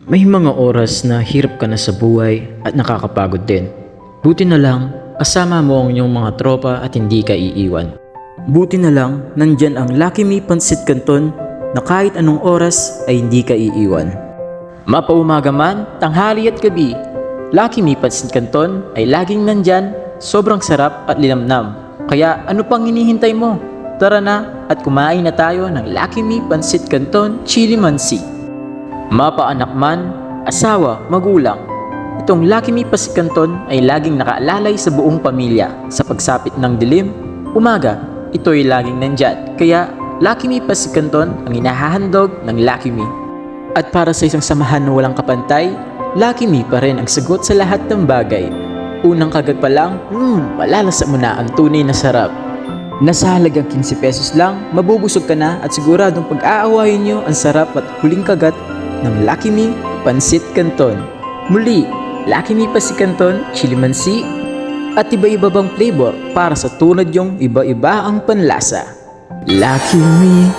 May mga oras na hirap ka na sa buhay at nakakapagod din. Buti na lang, kasama mo ang iyong mga tropa at hindi ka iiwan. Buti na lang, nandyan ang Lucky Me Pansit Canton na kahit anong oras ay hindi ka iiwan. Mapaumaga man, tanghali at gabi, Lucky Me Pansit Canton ay laging nandyan, sobrang sarap at linamnam. Kaya ano pang hinihintay mo? Tara na at kumain na tayo ng Lucky Me Pansit Canton Chili Mansi. Mapaanak man, asawa, magulang, itong Lucky Me Pansit Canton ay laging nakaalalay sa buong pamilya. Sa pagsapit ng dilim, umaga, ito'y laging nandyan. Kaya Lucky Me Pansit Canton ang inahahandog ng Lucky Me. At para sa isang samahan na walang kapantay, Lucky Me pa rin ang sagot sa lahat ng bagay. Unang kagat pa lang, malalasa mo na ang tunay na sarap. Nasa halagang 15 pesos lang, mabubusog ka na at siguradong pag-aawayin nyo ang sarap at huling kagat ng Lucky Me Pansit Canton. Muli, Lucky Me Pansit Canton, Chili Mansi, at iba-iba bang flavor para sa tulad yung iba-iba ang panlasa. Lucky Me